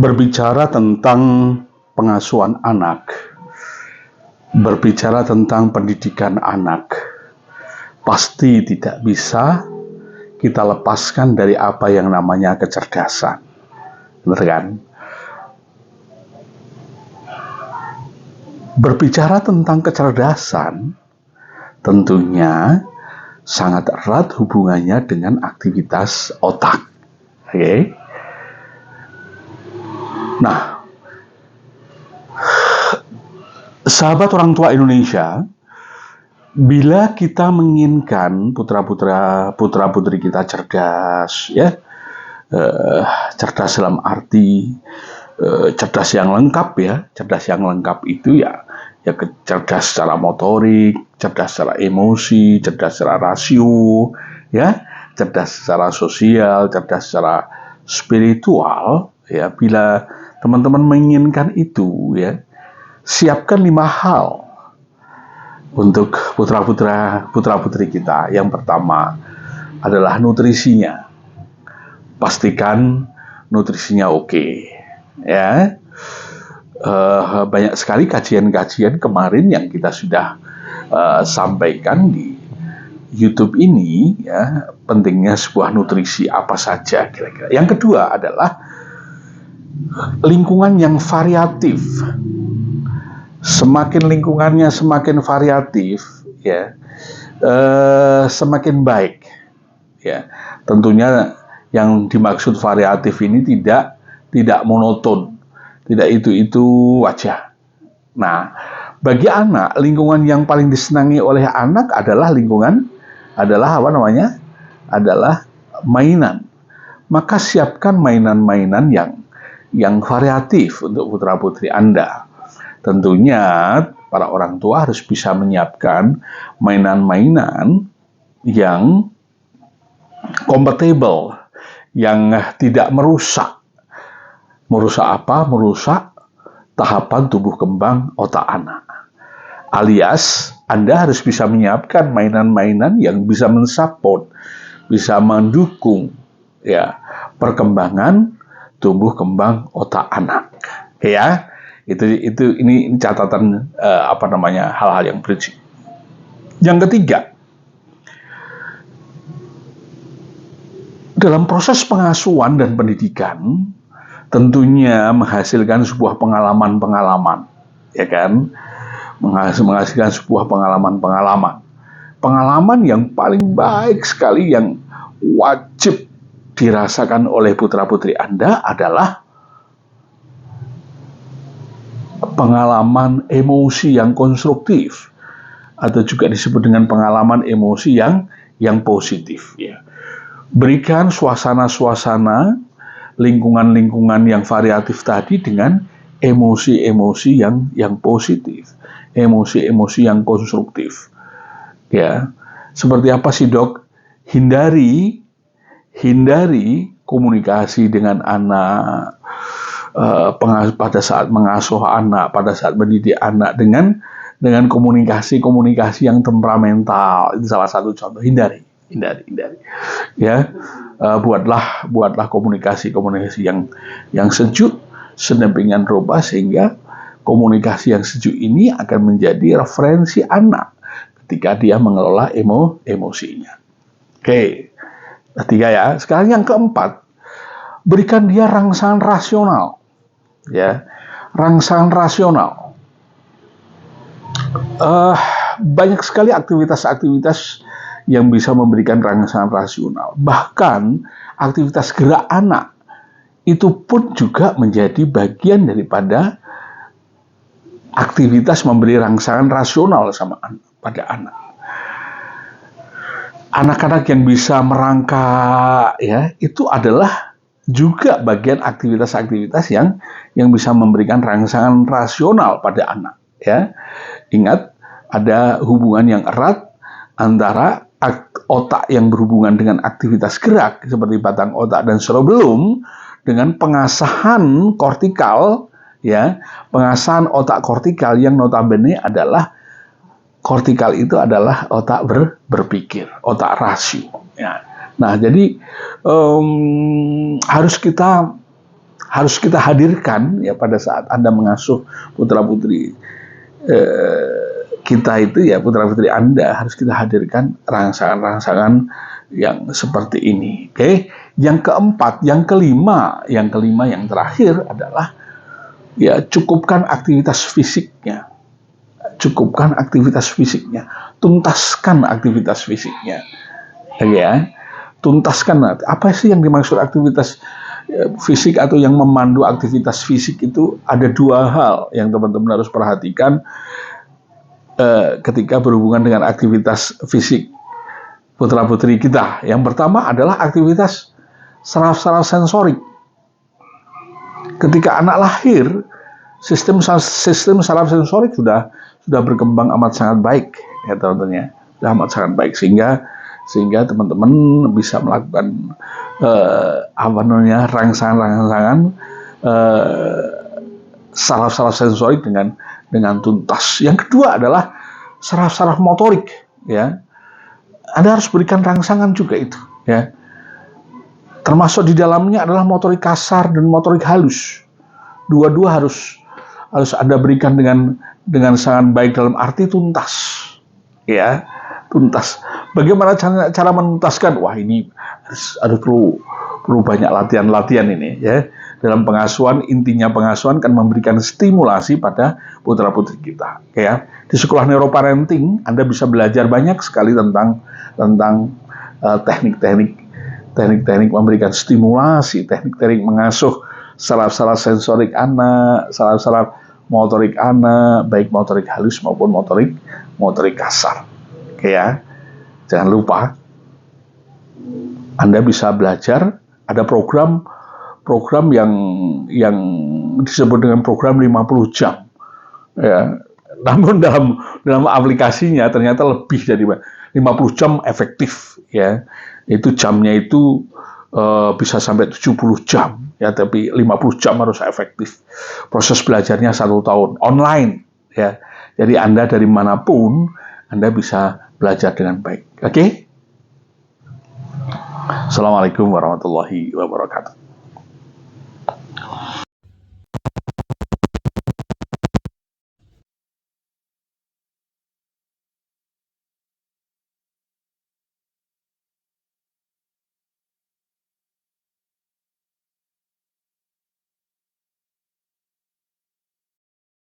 Berbicara tentang pengasuhan anak, berbicara tentang pendidikan anak, pasti tidak bisa kita lepaskan dari apa yang namanya kecerdasan. Benar kan? Berbicara tentang kecerdasan, tentunya sangat erat hubungannya dengan aktivitas otak. Oke? Nah, sahabat orang tua Indonesia, bila kita menginginkan putra-putri kita cerdas, ya, cerdas dalam arti cerdas yang lengkap, ya. Cerdas yang lengkap itu ya cerdas secara motorik, cerdas secara emosi, cerdas secara rasio, ya, cerdas secara sosial, cerdas secara spiritual, ya. Bila teman-teman menginginkan itu, ya, siapkan 5 hal untuk putra-putri kita. Yang pertama adalah nutrisinya. Pastikan nutrisinya oke, ya. Banyak sekali kajian-kajian kemarin yang kita sudah sampaikan di YouTube ini, ya, pentingnya sebuah nutrisi apa saja kira-kira. Yang kedua adalah lingkungan yang variatif. Semakin lingkungannya semakin variatif, ya, semakin baik, ya. Tentunya yang dimaksud variatif ini tidak monoton, tidak itu aja. Nah, bagi anak, lingkungan yang paling disenangi oleh anak adalah adalah mainan. Maka siapkan mainan-mainan yang variatif untuk putra-putri Anda. Tentunya para orang tua harus bisa menyiapkan mainan-mainan yang compatible, yang tidak merusak. Merusak apa? Merusak tahapan tumbuh kembang otak anak. Alias, Anda harus bisa menyiapkan mainan-mainan yang bisa mensupport, bisa mendukung, ya, perkembangan tumbuh kembang otak anak. Ya. Ini catatan hal-hal yang prinsip. Yang ketiga, dalam proses pengasuhan dan pendidikan tentunya menghasilkan sebuah pengalaman, ya kan? Menghasilkan sebuah pengalaman yang paling baik sekali, yang wajib dirasakan oleh putra-putri Anda adalah pengalaman emosi yang konstruktif, atau juga disebut dengan pengalaman emosi yang positif, ya. Berikan suasana-suasana, lingkungan-lingkungan yang variatif tadi dengan emosi-emosi yang positif, emosi-emosi yang konstruktif, ya. Seperti apa sih, Dok? Hindari komunikasi dengan anak pada saat mengasuh anak, pada saat mendidik anak dengan komunikasi yang temperamental. Itu salah satu contoh. Hindari. Ya, buatlah komunikasi yang sejuk, sedemikian rupa sehingga komunikasi yang sejuk ini akan menjadi referensi anak ketika dia mengelola emosinya. Oke, ketiga, ya. Sekarang yang keempat, berikan dia rangsangan rasional. Ya, rangsangan rasional. Banyak sekali aktivitas-aktivitas yang bisa memberikan rangsangan rasional. Bahkan aktivitas gerak anak itu pun juga menjadi bagian daripada aktivitas memberi rangsangan rasional pada anak. Anak-anak yang bisa merangkak, ya, itu adalah juga bagian aktivitas-aktivitas yang bisa memberikan rangsangan rasional pada anak, ya. Ingat, ada hubungan yang erat antara otak yang berhubungan dengan aktivitas gerak seperti batang otak dan cerebellum dengan pengasahan kortikal, ya, pengasahan otak kortikal yang notabene adalah kortikal itu adalah otak berpikir, otak rasio, ya. Nah, jadi harus harus kita hadirkan ya pada saat Anda mengasuh putra-putri kita itu ya, putra-putri Anda harus kita hadirkan rangsangan-rangsangan yang seperti ini. Oke. Yang keempat, yang kelima yang terakhir adalah ya, cukupkan aktivitas fisiknya. Cukupkan aktivitas fisiknya. Tuntaskan aktivitas fisiknya. Ya. Tuntaskan. Apa sih yang dimaksud aktivitas fisik atau yang memandu aktivitas fisik itu? Ada dua hal yang teman-teman harus perhatikan ketika berhubungan dengan aktivitas fisik putra-putri kita. Yang pertama adalah aktivitas saraf-saraf sensorik. Ketika anak lahir, sistem saraf sensorik sudah berkembang amat sangat baik, ya teman-teman ya, sudah amat sangat baik sehingga teman-teman bisa melakukan rangsangan-rangsangan saraf-saraf sensorik dengan tuntas. Yang kedua adalah saraf-saraf motorik, ya. Anda harus berikan rangsangan juga itu, ya. Termasuk di dalamnya adalah motorik kasar dan motorik halus. Dua-dua harus Anda berikan dengan sangat baik dalam arti tuntas, ya, tuntas. Bagaimana cara menuntaskan? Wah, ini harus perlu banyak latihan ini, ya. Dalam pengasuhan, intinya pengasuhan kan memberikan stimulasi pada putra-putri kita, ya. Di sekolah neuroparenting Anda bisa belajar banyak sekali tentang teknik-teknik memberikan stimulasi, teknik-teknik mengasuh saraf-saraf sensorik anak, saraf-saraf motorik anak, baik motorik halus maupun motorik kasar. Oke ya. Jangan lupa Anda bisa belajar, ada program yang disebut dengan program 50 jam. Ya. Namun dalam aplikasinya ternyata lebih dari 50 jam efektif, ya. Itu jamnya itu bisa sampai 70 jam, ya, tapi 50 jam harus efektif. Proses belajarnya 1 tahun online, ya. Jadi Anda dari manapun Anda bisa belajar dengan baik. Oke? Assalamualaikum warahmatullahi wabarakatuh.